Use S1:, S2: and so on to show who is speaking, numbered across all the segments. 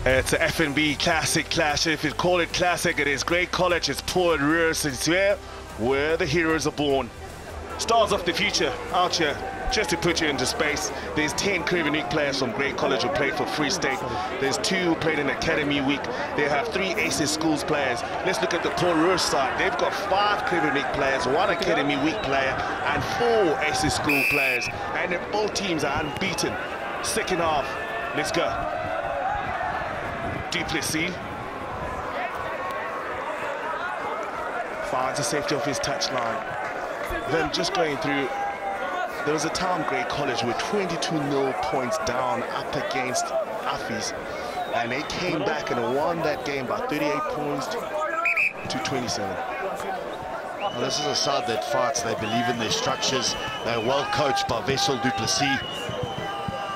S1: It's a FNB Classic Clash. If you call it Classic, it is Great College. It's Port Roos. It's where the heroes are born. Stars of the future out here. Just to put you into space, there's 10 Caribbean Week players from Great College who played for Free State. There's 2 who played in Academy Week. They have 3 Aces Schools players. Let's look at the Port Roos side. They've got 5 Caribbean Week players, 1 Academy Week player, and 4 Aces School players. And both teams are unbeaten. Second half, let's go. Duplessis finds the safety of his touchline. Then just going through, there was a time Great College were 22-0 points down up against Affis, and they came back and won that game by 38 points to 27.
S2: Well, this is a side that fights. They believe in their structures. They're well coached by Vessel Duplessis.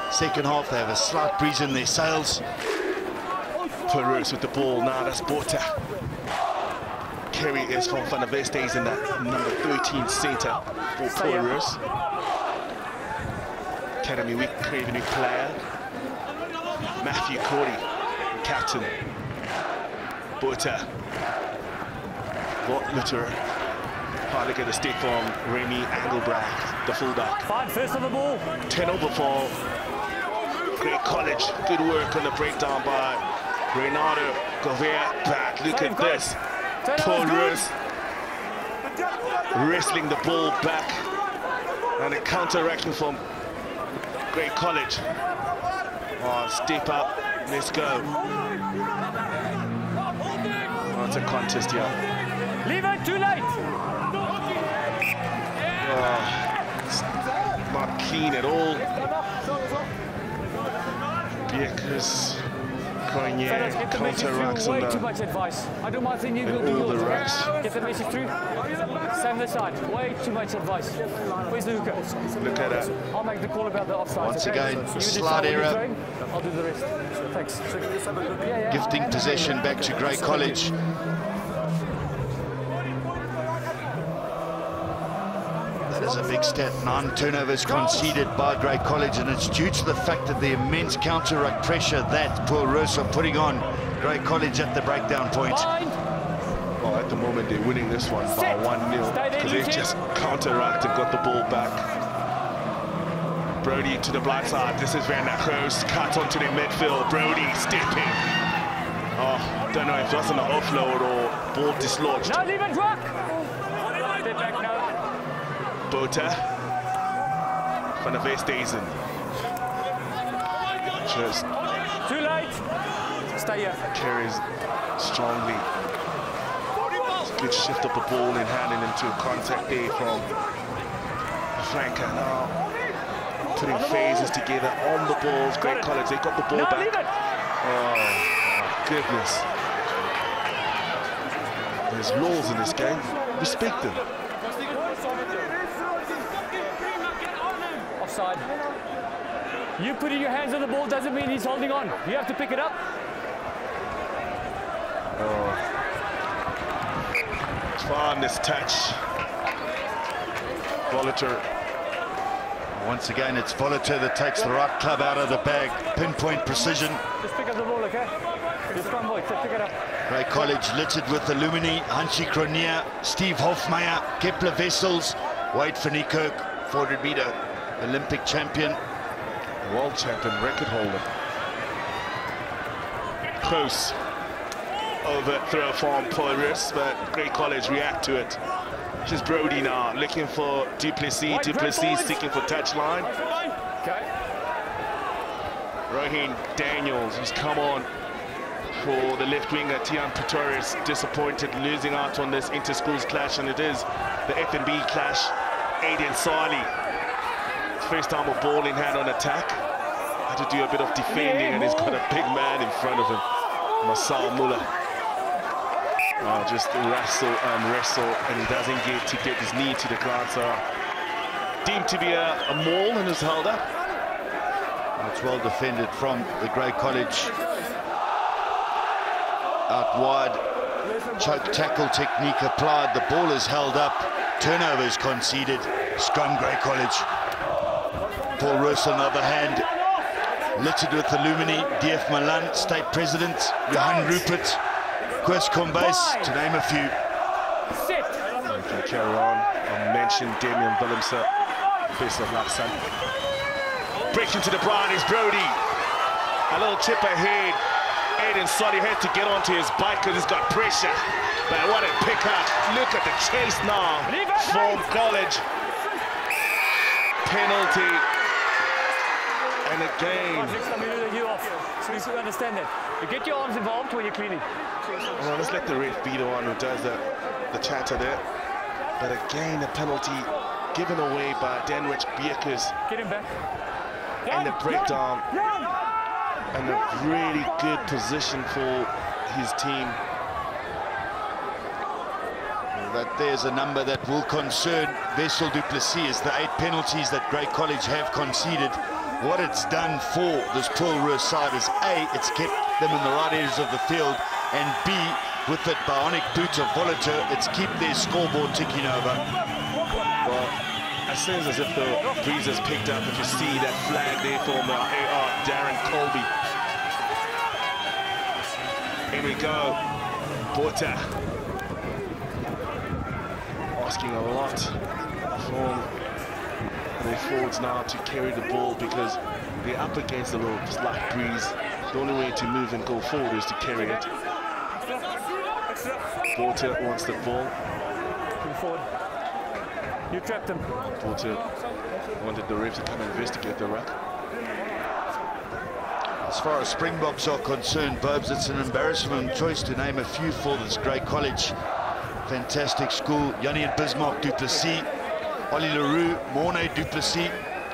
S2: Second half, they have a slight breeze in their sails.
S1: Roos with the ball now. That's Bota. Kerry is from FNB, stays in that number 13 centre for Port Roos. Academy Week Caribbean Week player Matthew Cordy, captain. Bota. Litter. Hard look at the stick from Remy Engelbrecht, the fullback.
S3: Fine, first on the ball.
S1: 10 over for Great College. Good work on the breakdown by Renato Gouveia. Back. Look at this. Port Roos wrestling the ball back, and a counter-action from Great College. Oh, step up. Let's go. Oh, it's a contest here.
S3: Leave it, too late.
S1: Oh, it's not clean at all. Biekers, Cronje, counter-racks
S3: way too much advice. I do my thing, you will do yours. Get the message through. Same this side. Way too much advice. Where's Luca?
S1: Look at that.
S3: I'll make the call about the offside.
S2: Once
S3: okay?
S2: again,
S3: You
S2: slight error.
S3: I'll do the rest. Thanks.
S2: Gifting possession back to Great College. That is a big stat. 9 turnovers conceded by Great College, and it's due to the fact that the immense counter-ruck pressure that Port Roos are putting on Great College at the breakdown point.
S1: Well, at the moment they're winning this one by 1-0 because they've just counter-rucked and got the ball back. Brody to the blind side. This is Van der Kroos, cut onto the midfield. Brody stepping. Oh, don't know if that's an offload or ball dislodged.
S3: Now leave it rock. Step back now.
S1: Bota. FNB stays in. Just
S3: too late. Stay here.
S1: Carries strongly. Good shift of the ball and handing into contact there from flanker. Now putting phases together on the balls. Great College, they got the ball back. Oh my goodness. There's laws in this game. Respect them.
S3: Offside. You putting your hands on the ball doesn't mean he's holding on. You have to pick it up.
S1: Oh. It's fun, this touch. Volater.
S2: Once again, it's Volater that takes the right club out of the bag. Pinpoint precision.
S3: Just pick up the ball, okay? Just come, boy. Pick it up.
S2: Great College littered with Illumini, Hansi Cronje, Steve Hofmeyer, Kepler Wessels, Wade van Niekerk, 400-meter Olympic champion.
S1: World champion, record holder. Close. Overthrow from Port Roos, but Great College react to it. Just Brody now, looking for Duplessis. Duplessis seeking for touchline.
S3: Okay.
S1: Rohin Daniels, who's come on for the left winger. Tian Pretorius disappointed, losing out on this inter-schools clash, and it is the FNB clash. Aiden Sarli, first time a ball in hand on attack. Had to do a bit of defending, and he's got a big man in front of him, Masal Muller. Just wrestle, and he doesn't get to get his knee to the ground, so deemed to be a maul and is held up.
S2: It's well defended from the Great College. Out wide, choke tackle technique applied, the ball is held up, turnovers conceded, scrum Great College. Port Roos on the other hand, littered with alumni, DF Milan State President, Johan Rupert, Koos Kombuis, to name a few.
S1: Okay, carry on. I mentioned Damian Willemse. Best of luck, son. Breaking to the Brian is Brody. A little chip ahead. Aiden Solly had to get onto his bike because he's got pressure. But what a pickup. Look at the chase now from College. Penalty. And again.
S3: So you understand that. You get your arms involved when you're cleaning.
S1: Well, let's let the ref be the one who does the chatter there. But again, the penalty given away by Denrich Beekers.
S3: Get him back.
S1: And the breakdown. And a really good position for his team.
S2: That there's a number that will concern Wessel du Plessis, the 8 penalties that Grey College have conceded. What it's done for this Paul Roos side is A, it's kept them in the right areas of the field, and B, with that bionic boot of Volater, it's keep their scoreboard ticking over.
S1: Well, it seems as if the breeze has picked up. If you see that flag there for AR Darren Colby. Here we go. Porter. Asking a lot from their forwards now to carry the ball because they're up against a little slight breeze. The only way to move and go forward is to carry it. Porter wants the ball.
S3: Forward. You trapped him.
S1: Porter wanted the ref to come and investigate the ruck.
S2: As far as Springboks are concerned, Bobs, it's an embarrassment choice to name a few for this Grey College. Fantastic school. Jannie and Bismarck du Plessis, Ollie Leroux, Mornay du Plessis,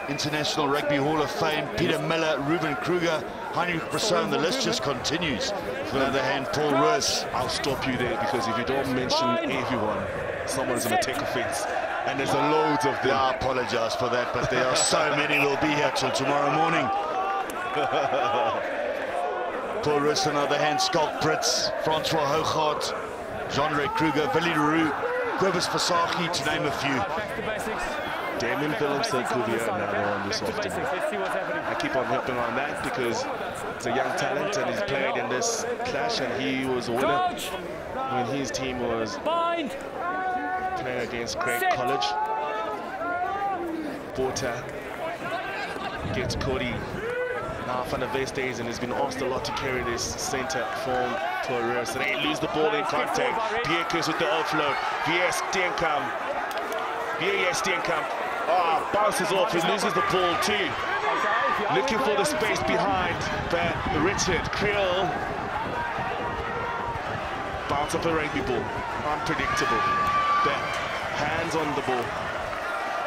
S2: International Rugby Hall of Fame, Peter Miller, Ruben Kruger, Heinrich Brisson, the list just continues. On the other hand, Paul Roos.
S1: I'll stop you there because if you don't mention everyone, someone's going to take offense. And there's a loads of them.
S2: I apologize for that, but there are so many will be here till tomorrow morning. Paul Roos, on the other hand, Skalk Brits, Francois Hoogaard, Jean-Ray Kruger, Willie Leroux, Kobus Versaghi, to name a few.
S1: Damien Willemse could be another one this afternoon. I keep on helping on that because it's a young talent and he's played in this clash and he was a winner when his team was playing against Grey College. Porter gets Cody. Now Van der Westhuizen and has been asked a lot to carry this centre from Paul Roos. They lose the ball in contact. Beekers with the offload. VS Steenkamp. Bounces off. He loses the ball too. Looking for the space behind. But Richard Creel. Bounce up a rugby ball. Unpredictable. But hands on the ball.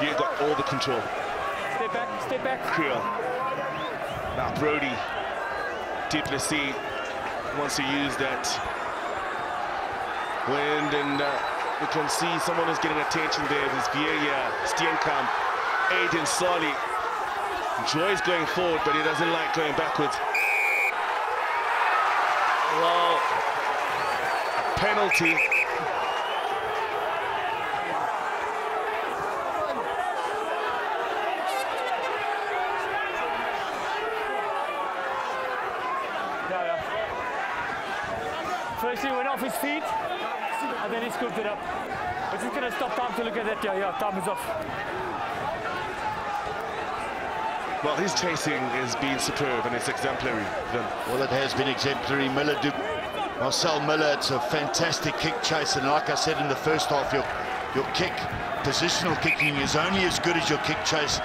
S1: You got all the control.
S3: Step back.
S1: Creel. Now Brody, du Plessis wants to use that wind, and we can see someone is getting attention there. This Vieja, Steenkamp, Aiden Solly. Enjoys going forward, but he doesn't like going backwards. Well, a penalty.
S3: First he went off his feet, and then he scooped it up. We're just going to stop time to look at that. Yeah, time is off.
S1: Well, his chasing has been superb, and it's exemplary.
S2: Well, it has been exemplary. Marcel Miller, it's a fantastic kick chase, and like I said in the first half, your kick, positional kicking is only as good as your kick chase.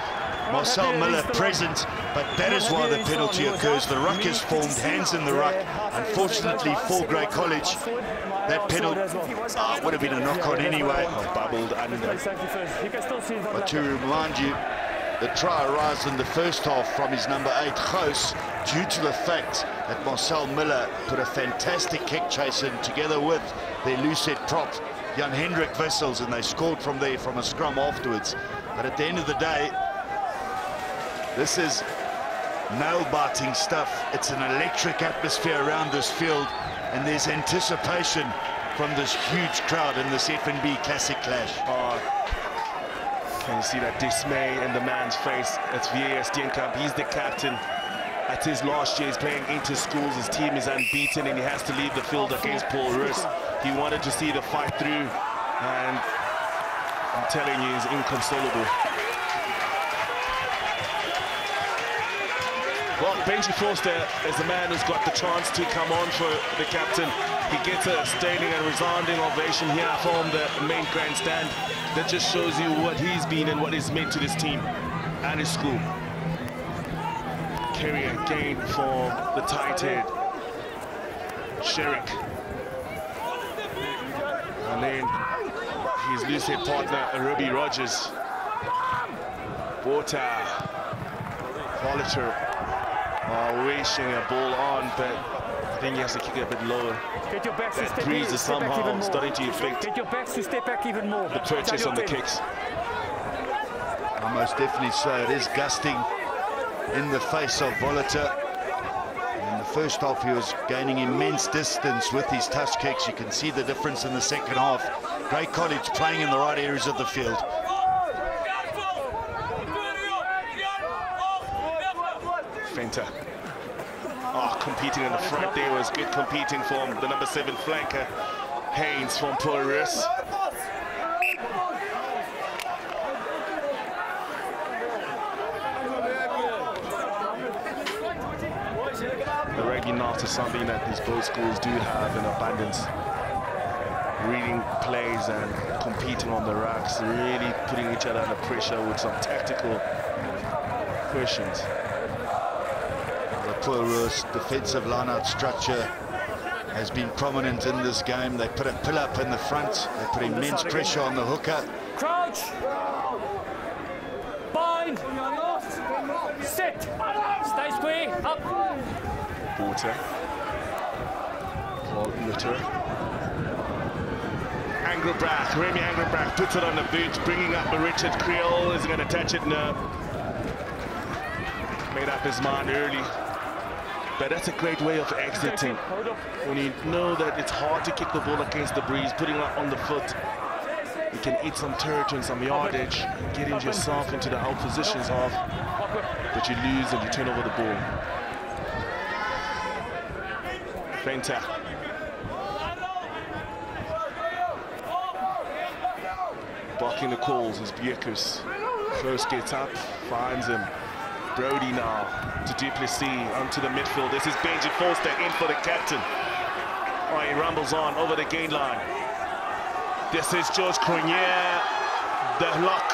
S2: Marcel Miller present, but that is why the penalty occurs. The ruck is formed, hands in the ruck. Unfortunately for Grey College, that penalty would have been a knock-on anyway.
S1: Bubbled under.
S2: But to remind you, the try arrives in the first half from his number 8, Roos, due to the fact that Marcel Miller put a fantastic kick chase in together with their loose-head prop, Jan-Hendrik Wissels, and they scored from there from a scrum afterwards. But at the end of the day, this is nail-biting stuff. It's an electric atmosphere around this field, and there's anticipation from this huge crowd in this FNB Classic Clash.
S1: Can you see that dismay in the man's face? It's Vieja Steenkamp. He's the captain. At his last year, he's playing inter-schools. His team is unbeaten, and he has to leave the field against Paul Roos. He wanted to see the fight through, and I'm telling you, he's inconsolable. Well, Benji Forster is the man who's got the chance to come on for the captain. He gets a standing and resounding ovation here from the main grandstand. That just shows you what he's been and what he's meant to this team and his school. Kerry again for the tight head, Sherrick. And then his loose head partner, Ruby Rogers. Water, Volater. Wishing a ball on, but I think he has to kick it a bit lower.
S3: Get your backs
S1: that breeze is somehow starting to affect
S3: Get your backs to step back even more.
S1: The purchase on the kicks.
S2: Most definitely so. It is gusting in the face of Volater. In the first half, he was gaining immense distance with his touch kicks. You can see the difference in the second half. Great College playing in the right areas of the field.
S1: Fenter. Competing in the front there was good competing from the number 7 flanker, Haynes from Paul Roos. The rugby knot is something that these both schools do have in abundance. Reading plays and competing on the racks, really putting each other under pressure with some tactical questions.
S2: Paul Roos defensive line-out structure has been prominent in this game. They put a pull-up in the front. They put immense pressure on the hooker.
S3: Crouch. Bind. Sit. Stay square. Up.
S1: Water. Paul Litter. Angelbrack. Remy Angelbrack puts it on the boot, bringing up Richard Creole. Is going to touch it? No. Made up his mind early. But that's a great way of exiting. When you know that it's hard to kick the ball against the breeze, putting it on the foot, you can eat some territory and some yardage, getting yourself into the out positions half, but you lose and you turn over the ball. Fenter. Barking the calls is Bierkus. First gets up, finds him. Brody now to Duplessis onto the midfield. This is Benji Forster in for the captain. He rumbles on over the gain line. This is George Cronier. The lock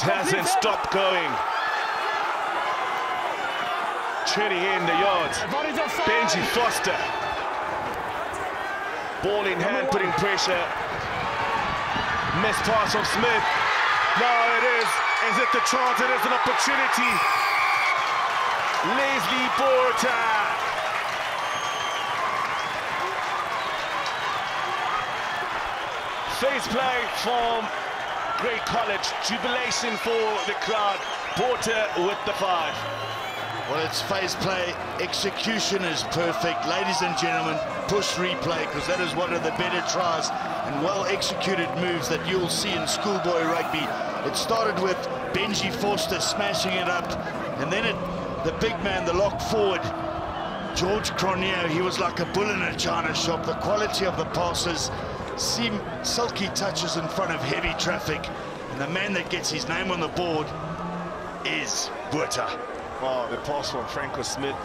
S1: hasn't stopped going. Turning in the yards. Benji Forster. Ball in hand, putting pressure. Missed pass from Smith. Now it is. Is it the chance? It is an opportunity. Leslie Borta. Face play from Great College. Jubilation for the crowd. Borta with the 5.
S2: Well, it's phase play. Execution is perfect. Ladies and gentlemen, push replay, because that is one of the better tries and well-executed moves that you'll see in schoolboy rugby. It started with Benji Forster smashing it up, and then the big man, the lock forward, George Cronier, he was like a bull in a china shop. The quality of the passes, seem silky touches in front of heavy traffic, and the man that gets his name on the board is Buerta.
S1: The pass from Franco Smith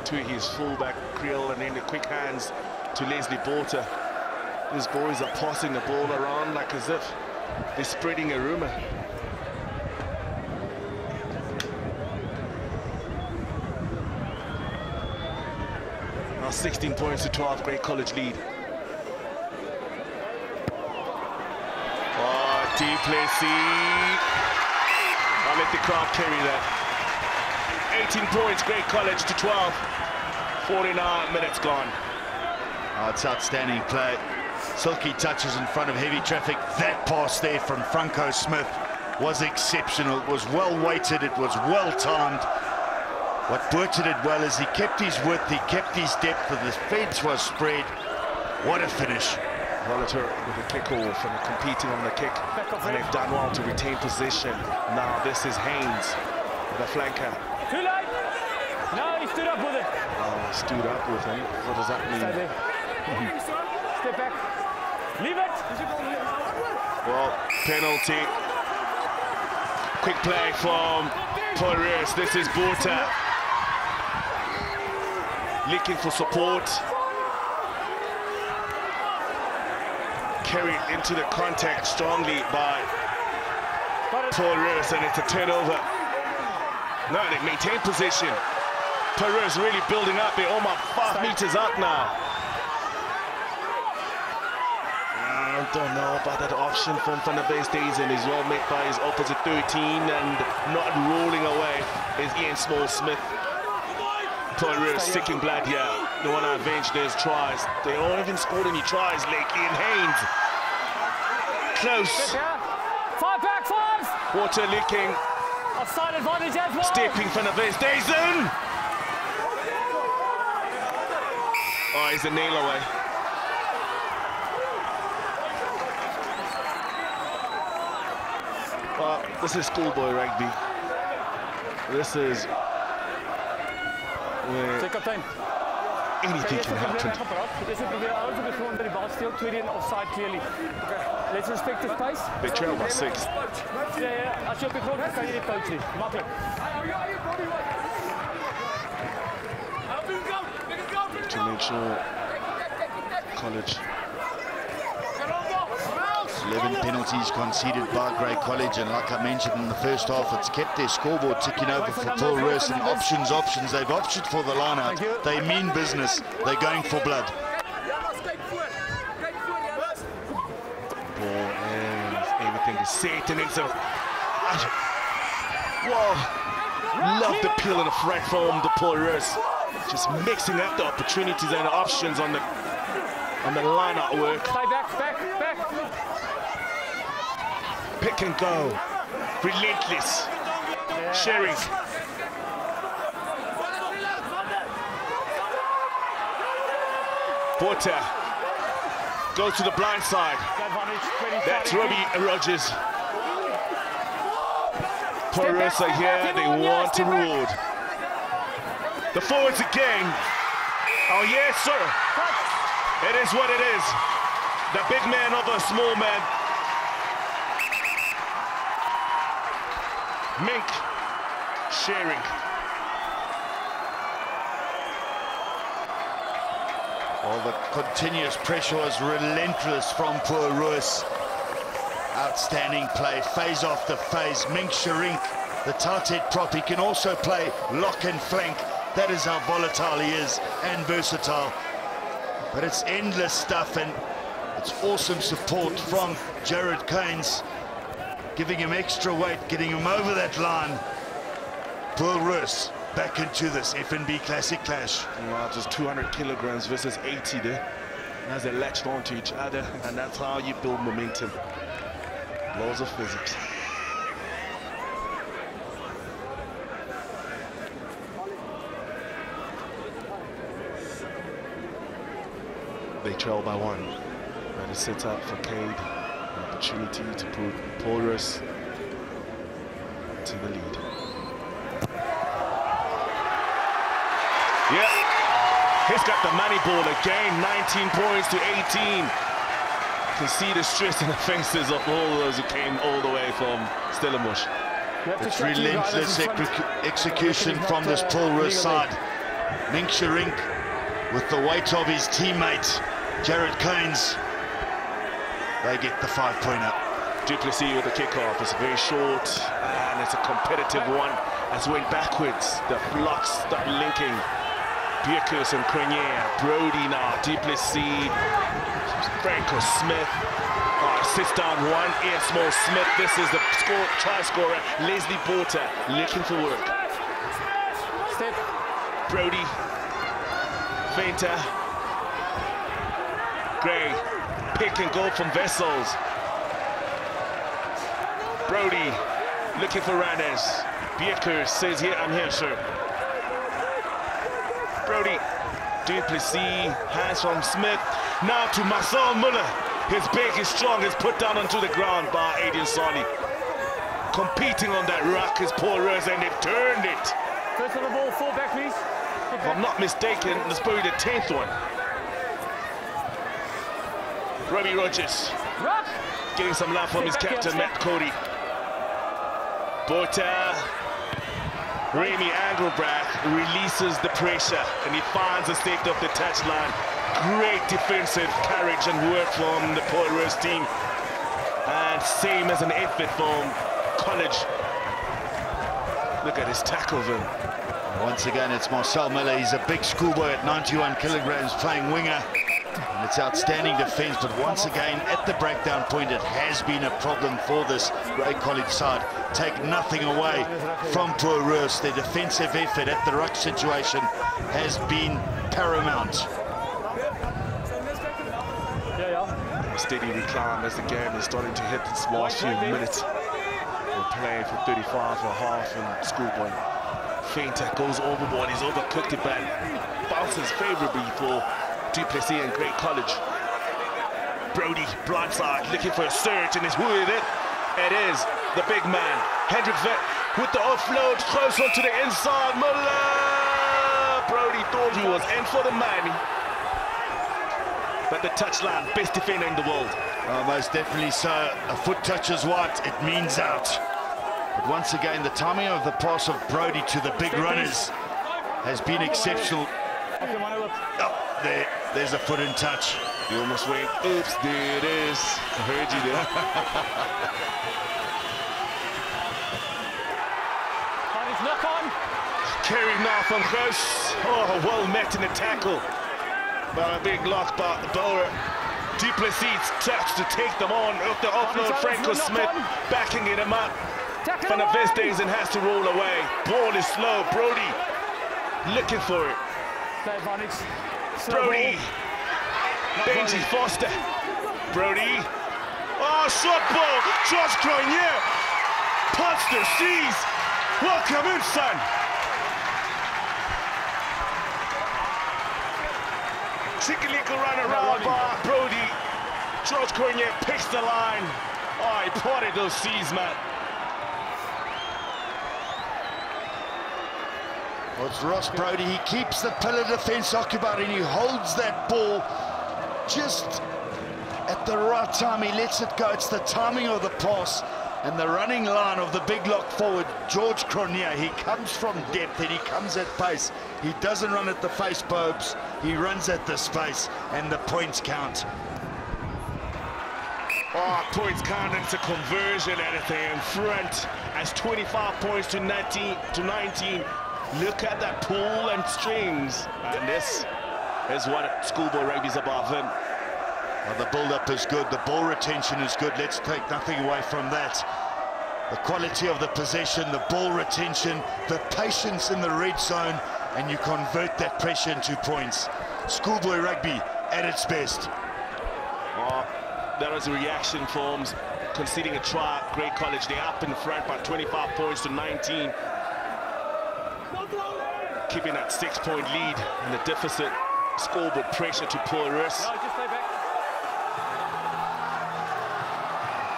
S1: to his fullback Creel, and then the quick hands to Leslie Borta. These boys are passing the ball around like as if they're spreading a rumor. Now 16 points to 12, Great College lead. Duplessis. I'll let the crowd carry that. 18 points, Great College to 12. 49 minutes gone.
S2: It's outstanding play. Silky touches in front of heavy traffic. That pass there from Franco Smith was exceptional. It was well weighted, it was well timed. What Buerta did well is he kept his width, he kept his depth, the defense was spread. What a finish.
S1: Volater with a kick-off and competing on the kick, and they've done well to retain possession. Now this is Haynes, the flanker.
S3: Too late. No, he stood up with it.
S1: Oh, stood up with him. What does that mean?
S3: Stay there. Step back. Leave it.
S1: Well, penalty. Quick play from Roos. This is Bota. Looking for support. Carried into the contact strongly by Roos, and it's a turnover. No, they maintain position. Roos really building up. They're almost 5 meters up now. I don't know about that option from FNB stays in. Is well made by his opposite 13, and not rolling away is Ian Small-Smith. Roos sticking blood here. They want to avenge those tries. They don't even scored any tries like Ian Haynes. Close.
S3: 5 back, 5.
S1: Water leaking.
S3: Offside advantage as well.
S1: Stepping FNB stays in. Oh, he's a nail away. Well, this is schoolboy rugby. This is where anything can happen.
S3: Let's respect the space.
S1: They trail by 6.
S3: Yeah, as je op de grond kan je dit coachen. Makkelijk.
S1: To make sure College.
S2: 11 penalties conceded by Grey College, and like I mentioned in the first half, it's kept their scoreboard ticking over for Roos, and options. They've opted for the line-out. They mean business. They're going for blood.
S1: Ball and everything is set, and it's a... Whoa! Love the peel in the front from the Roos. Just mixing up the opportunities and the options on the line-out work.
S3: Stay back.
S1: Pick and go, relentless, sharing. Porter goes to the blind side. That's Robbie Rogers. Roos are here, they want to reward. The forwards again. Oh yes, sir. It is what it is. The big man over a small man. Mink sharing.
S2: All the continuous pressure was relentless from poor Roos. Outstanding play, phase after phase. Mink Sharink, the tight head prop, he can also play lock and flank. That is how volatile he is and versatile. But it's endless stuff, and it's awesome support from Jared Keynes, giving him extra weight, getting him over that line. Poor Roos back into this FNB Classic Clash.
S1: Well, just 200 kilograms versus 80 there. As they latched onto each other, and that's how you build momentum. Laws of physics. They trail by 1. And it sets up for Cade. An opportunity to put Roos to the lead. Yeah, he's got the money ball again. 19 points to 18. You can see the stress in the faces of all those who came all the way from Stellenbosch.
S2: It's relentless execution from this Roos side. Mink Sharink with the weight of his teammate Jared Keynes. They get the 5-pointer.
S1: Du Plessis with the kickoff. It's very short and it's a competitive one. As went backwards, the flocks start linking. Bierkus and Crenier, Brody now, Du Plessis, Franco Smith. Sits down 1, Ian Small-Smith. This is the try scorer, Leslie Bota, looking for work.
S3: Step.
S1: Brody, Feinter, Gray, pick and go from Vessels. Brody looking for runners. Bierkus says, "Here, I'm here, sir." Brody, Du Plessis, hands from Smith. Now to Marcel Muller. His big, his strong, is put down onto the ground by Adrian Solly. Competing on that ruck is Roos, and they've turned it.
S3: First of the ball, fall back, please.
S1: If I'm not mistaken, it's probably the 10th one. Robbie Rogers getting some love from his captain, Matt Cody. But Remy Engelbrecht releases the pressure and he finds the safety of the touchline. Great defensive courage and work from the Port Roos team. And same as an effort from College. Look at his tackle, Vin.
S2: Once again, it's Marcel Miller. He's a big schoolboy at 91 kilograms playing winger. And it's outstanding defense, but once again, at the breakdown point, it has been a problem for this Grey College side. Take nothing away from Port Roos. Their defensive effort at the ruck situation has been paramount.
S1: A steady recline as the game is starting to hit its last few minutes. We're playing for 35 for a half, and schoolboy feinter goes overboard. He's overcooked it, but bounces favorably for Duplessis and Grey College. Brody, blindside, looking for a surge, and is with it. It is the big man, Hendrik Vet, with the offload, close onto the inside. Muller! Brody thought he was in for the money. But the touchline, best defender in the world.
S2: Most definitely so. A foot touches white, it means out. But once again, the timing of the pass of Brody to the big runners has been exceptional. Oh, there's a foot in touch.
S1: He almost went, oops, there it is. I heard you there.
S3: Knock on.
S1: Carried now from Roos. Oh, well met in the tackle. But a big lock by the bowler. Duplessis touch to take them on. Up the offload, Franco Smith backing him up. Van der Vestes and has to roll away. Ball is slow. Brody looking for it. Brody. Benji Foster. Brody. Oh, short ball. George Cronier. Punts the seas. Welcome in, son. Cheeky little run around by Brody. George Cronier picks the line. Oh, he parted those seas, man.
S2: Well, it's Ross Brody. He keeps the pillar defense occupied and he holds that ball just at the right time. He lets it go. It's the timing of the pass and the running line of the big lock forward, George Cronier. He comes from depth and he comes at pace. He doesn't run at the face, Bobes. He runs at the space, and the points count.
S1: Oh, points count. It's a conversion anything in front. As 25 points to 19. Look at that pull and strings. And this is what schoolboy rugby is about, Vin.
S2: Well, the build-up is good. The ball retention is good. Let's take nothing away from that. The quality of the possession, the ball retention, the patience in the red zone, and you convert that pressure into points. Schoolboy rugby at its best.
S1: Oh, that was a reaction from conceding a try. Grey College, they're up in front by 25 points to 19. Keeping that 6-point lead in the deficit. Scoreboard pressure to Port Roos.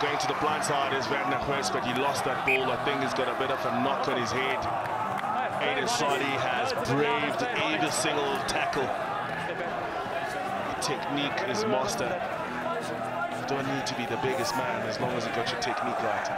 S1: Going to the blind side is Van der Quest, but he lost that ball. I think he's got a bit of a knock on his head. Aiden Sadi has braved every single tackle. The technique is mastered. You don't need to be the biggest man as long as you got your technique right.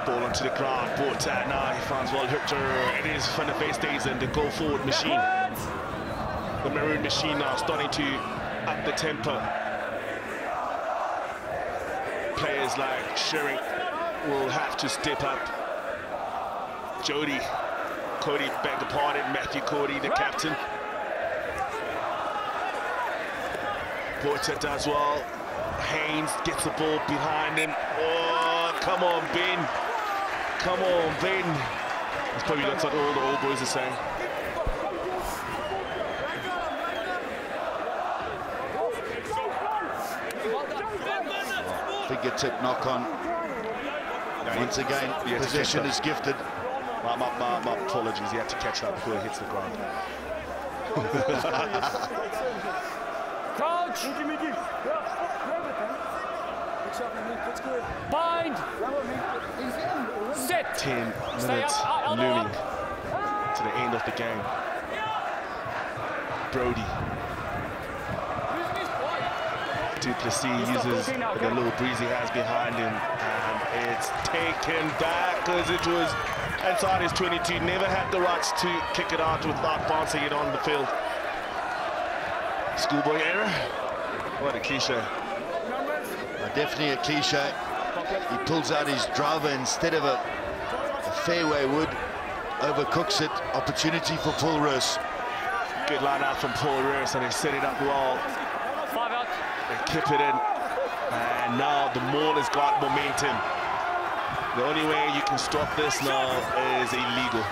S1: Ball onto the ground, Porter now he finds Walhütter. It is Van der Vestes and the go forward machine. The Maroon machine now starting to up the tempo. Players like Sherry will have to step up. Jody, Cody, beg the pardon, Matthew Cody, the captain. Porter does well. Haynes gets the ball behind him. Oh, come on, Ben. Come on, Ben. That's probably that's what all the old boys are saying.
S2: Fingertip knock on. Once again, possession is gifted.
S1: My apologies, he had to catch that before he hits the ground.
S3: Crouch! Bind! Sit!
S1: 10
S3: Stay
S1: minutes
S3: up,
S1: looming to the end of the game. Brody. Duplessis uses the little breeze he has behind him, and it's taken back because it was inside his 22. Never had the rights to kick it out without bouncing it on the field. Schoolboy error. What a cliche.
S2: Definitely a cliche. He pulls out his driver instead of a fairway wood, overcooks it. Opportunity for Paul Roos.
S1: Good line out from Paul Roos, and he set it up well.
S3: 5 out.
S1: They keep it in, and now the Maul has got momentum. The only way you can stop this now is illegal.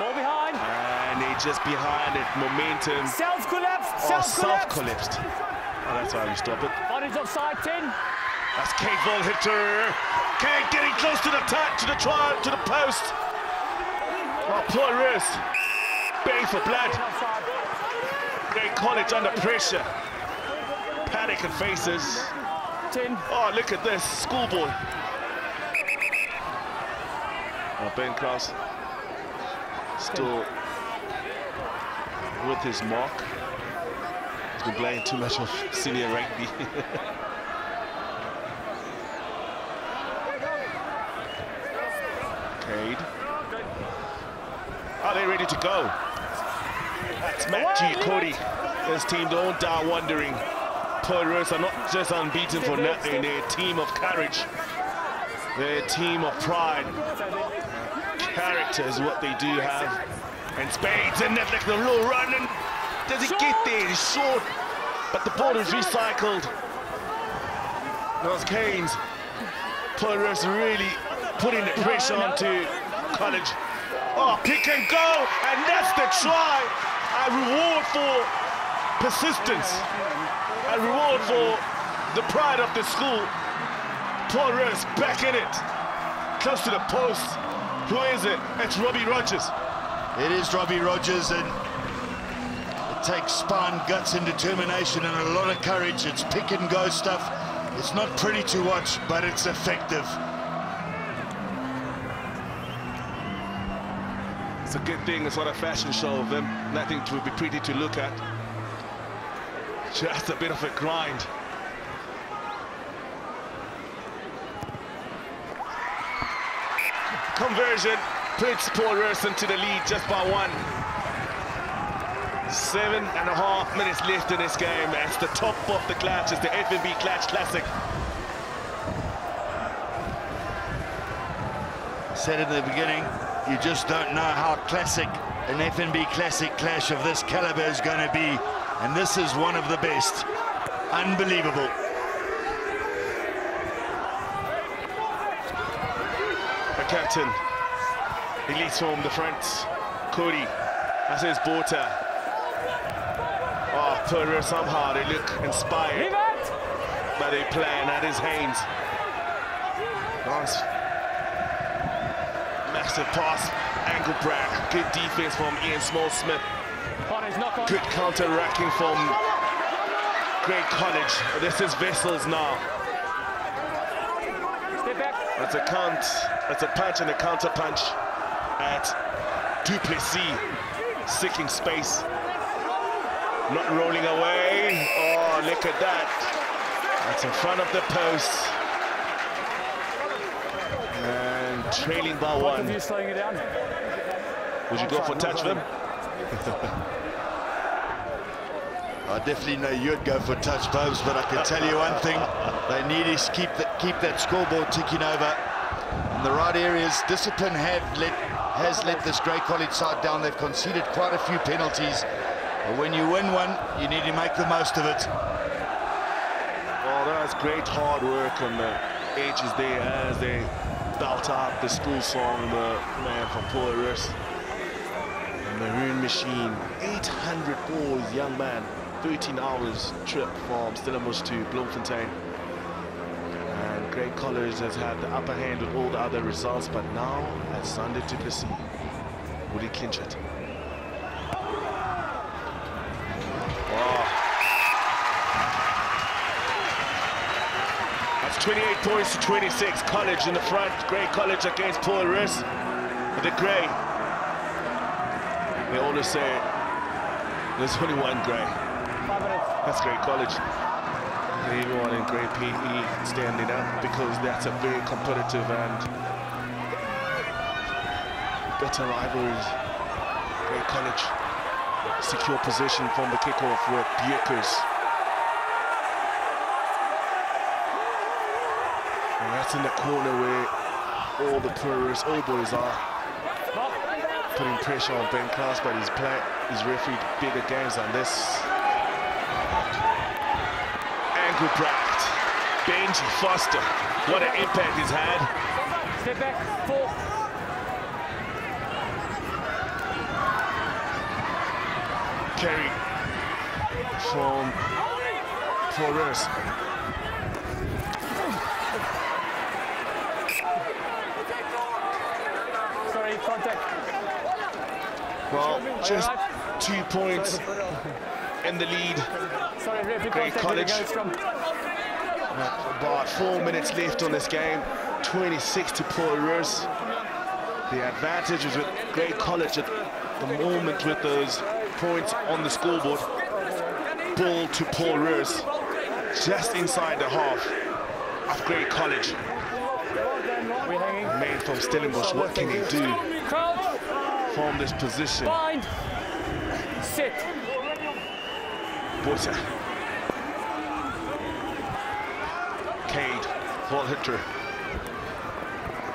S3: Ball behind.
S1: And they just behind it, momentum.
S3: Self-collapsed.
S1: Self-collapsed. Oh, that's how you stop it.
S3: Bodies offside 10.
S1: That's Kate Volhitter. Kate getting close to the to the post. Oh, Paul Roos. Baying for blood. Great college under pressure. Panic in faces.
S3: 10.
S1: Oh, look at this. Schoolboy. Oh, Ben Krause still with his mark. He's been playing too much of senior rugby. Cade. Are they ready to go? That's Matt G. Cody. This team don't die wondering. Paul Roos are not just unbeaten for nothing. They're a team of courage. They're a team of pride. Character is what they do have. And Spades and that like the low run, and does he get there? He's short, but the ball is recycled. Those Canes. Paul Roos really putting the pressure onto College. Oh, pick and go, and that's the try. A reward for persistence. A reward for the pride of the school. Paul Roos back in it. Close to the post. Who is it? It's Robbie Rogers.
S2: It is Robbie Rogers, and it takes spine, guts and determination and a lot of courage. It's pick and go stuff. It's not pretty to watch, but it's effective.
S1: It's a good thing. It's not a fashion show of them. Nothing to be pretty to look at. Just a bit of a grind. Conversion puts Paul Roos into the lead just by 1. 7.5 minutes left in this game. It's the top of the clutch. It's the FNB Clutch Classic.
S2: Said in the beginning, you just don't know how classic an FNB Classic clash of this caliber is going to be. And this is one of the best. Unbelievable.
S1: The captain, he leads from the front. Cody, that's his border. Oh, Paul Roos, somehow they look inspired. But they playing at his hands. Nice. Massive pass, ankle break. Good defense from Ian Small-Smith. Good counter-racking from Great College. This is Vessels now. That's a count. That's a punch and a counter punch at Duplessis. Seeking space. Not rolling away. Oh, look at that. That's in front of the post. And trailing by 1. Would you go for touch them?
S2: I definitely know you'd go for touch, Bobs, but I can tell you one thing. They need to keep that scoreboard ticking over. In the right areas, discipline has let this Grey College side down. They've conceded quite a few penalties. But when you win one, you need to make the most of it.
S1: Well, that's great hard work on the edges there as they belt out the school song, the man from Paul Roos. Maroon Machine, 800 balls, young man, 13 hours trip from Stellenbosch to Bloemfontein. And Great College has had the upper hand with all the other results, but now at Sunday to proceed. Will he clinch it? Oh. That's 28 points to 26. College in the front. Great College against Paul Roos. The Grey. They always say there's only one Grey.
S3: 5 minutes.
S1: That's Great College. Everyone in Great PE standing up because that's a very competitive and better rivalries. Great College secure position from the kickoff with Bukers. And that's in the corner where all the purist old boys are. Putting pressure on Ben Klaus, but he's refereed bigger games than this. Engelbrecht, Benji Foster, what an impact he's had.
S3: Step back, 4.
S1: Carry from Roos.
S3: Sorry, contact.
S1: Well, just 2 points in the lead.
S3: Sorry, referee,
S1: Great
S3: contact.
S1: College. About 4 minutes left on this game. 26 to Paul Roos. The advantage is with Great College at the moment with those points on the scoreboard. Ball to Paul Roos. Just inside the half of Great College. Man from Stellenbosch, what can he do from this position?
S3: Bind. Sit.
S1: Butter. Cade, ball hit through.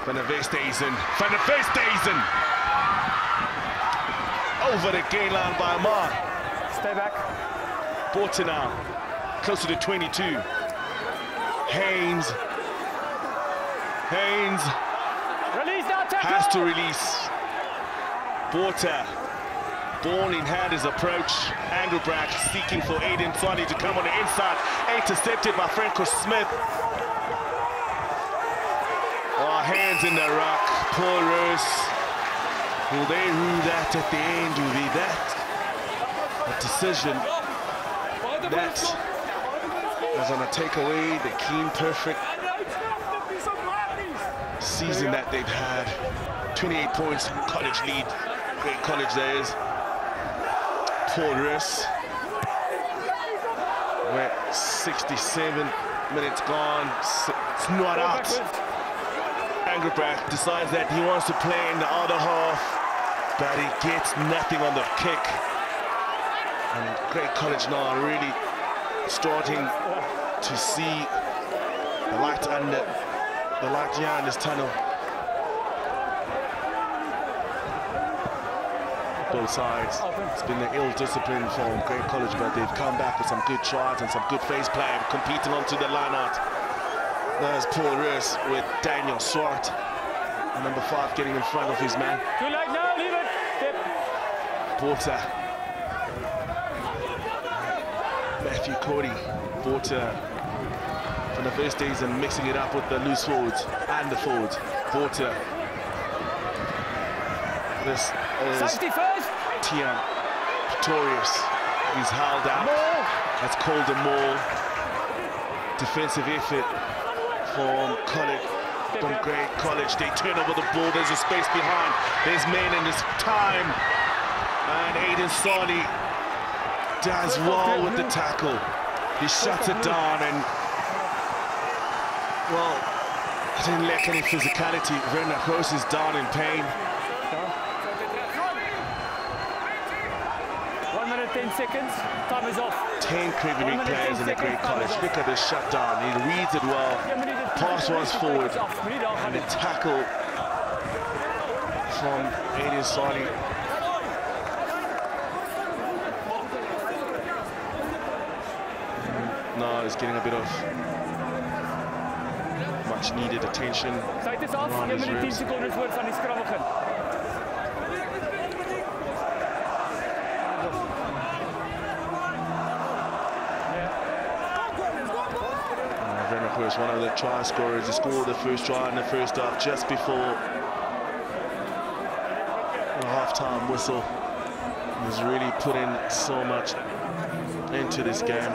S1: Van der Westhuizen. Van der Westhuizen! Over the gain line by Amar.
S3: Stay back.
S1: Butter now, closer to 22. Haynes.
S3: Release now, tackle.
S1: Has to release. Butter. Ball in hand is approach. Engelbrecht seeking for Aiden Swanee to come on the inside. Intercepted by Franco Smith. Oh, hands in the ruck. Paul Roos. Will they rule that at the end? Will be that a decision that was going to take away the clean, perfect season that they've had. 28 points, College lead. Great College there is. Paul Roos. We're 67 minutes gone. It's not out. Engelbrecht decides that he wants to play in the other half, but he gets nothing on the kick. And Great College now really starting to see the light here in this tunnel. Both sides. It's been the ill discipline from Great College, but they've come back with some good tries and some good face play, competing onto the line-out. There's Paul Roos with Daniel Swart, number 5, getting in front of his man.
S3: Too late now, leave it. Yep.
S1: Porter. Matthew Cody. Porter from the first days and mixing it up with the loose forwards and the forwards. Porter. This is
S3: Safety first.
S1: Tian Pretorius. He's held out. That's called a maul. Defensive effort from Great College. They turn over the ball. There's a space behind. There's men in this time. And Aiden Sani does well with the tackle. He shuts it down and, well, didn't lack any physicality. Werner Roos is down in pain.
S3: 1 minute, 10 seconds. Time is off.
S1: 10 Premier League players in the Great College. Look at this shutdown. He reads it well. Pass was forward. And the tackle from Aiden Sani. Now he's getting a bit of much needed attention.
S3: Tyd is af. 1 minuut 10 sekondes voor van die skram begin.
S1: Rooks, one of the try scorers. He scored the first try in the first half just before the half-time whistle. He's really put in so much into this game.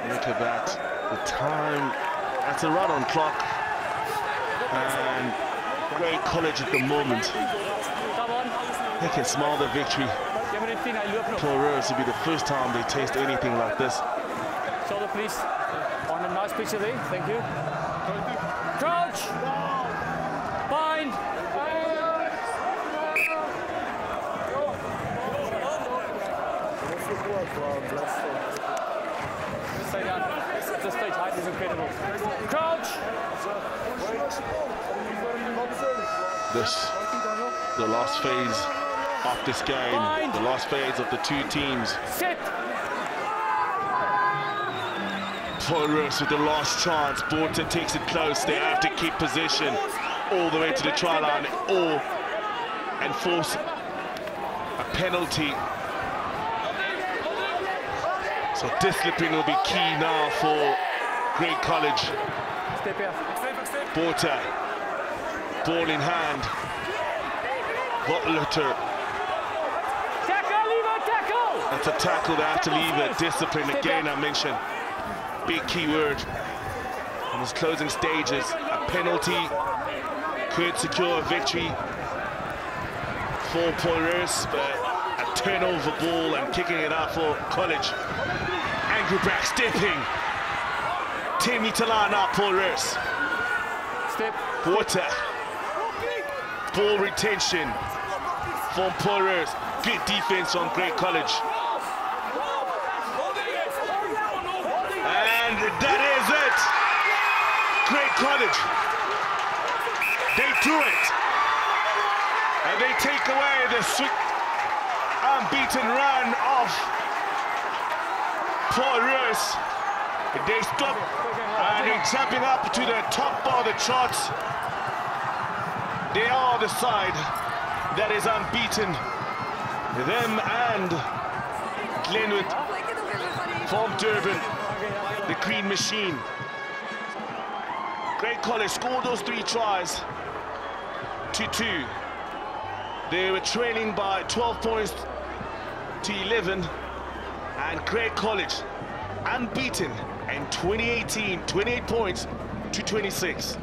S1: Look at that. The time, that's a run on clock. And Great College at the moment. They can smell the victory. For Roos, it'll be the first time they taste anything like this.
S3: Shoulder, please. On a nice picture there. Thank you. Crouch. Bind. Stay down. The stage height is incredible. Crouch.
S1: This, the last phase of this game, the last phase of the two teams.
S3: Sit.
S1: For Roos with the last chance, Borta takes it close. They have to keep possession all the way to the try line or enforce a penalty. So discipline will be key now for Great College.
S3: Step here.
S1: Borta, ball in hand. Botleter.
S3: Tackle, leave it, tackle!
S1: That's a tackle, they have to leave it. Discipline, again I mentioned. Big key word. On his closing stages, a penalty could secure a victory for Roos, but a turnover ball and kicking it out for College. Angry back stepping. 10-meter line now, Roos.
S3: Step.
S1: Water. Ball retention from Roos. Good defense from Great College. And that is it. Great College. They do it. And they take away the sweet, unbeaten run of Roos. They stop and they're jumping up to the top of the charts. They are the side that is unbeaten. Them and Glenwood from Durban, the Green Machine. Great College scored those 3 tries to 2. They were trailing by 12 points to 11, and Great College unbeaten in 2018, 28 points to 26.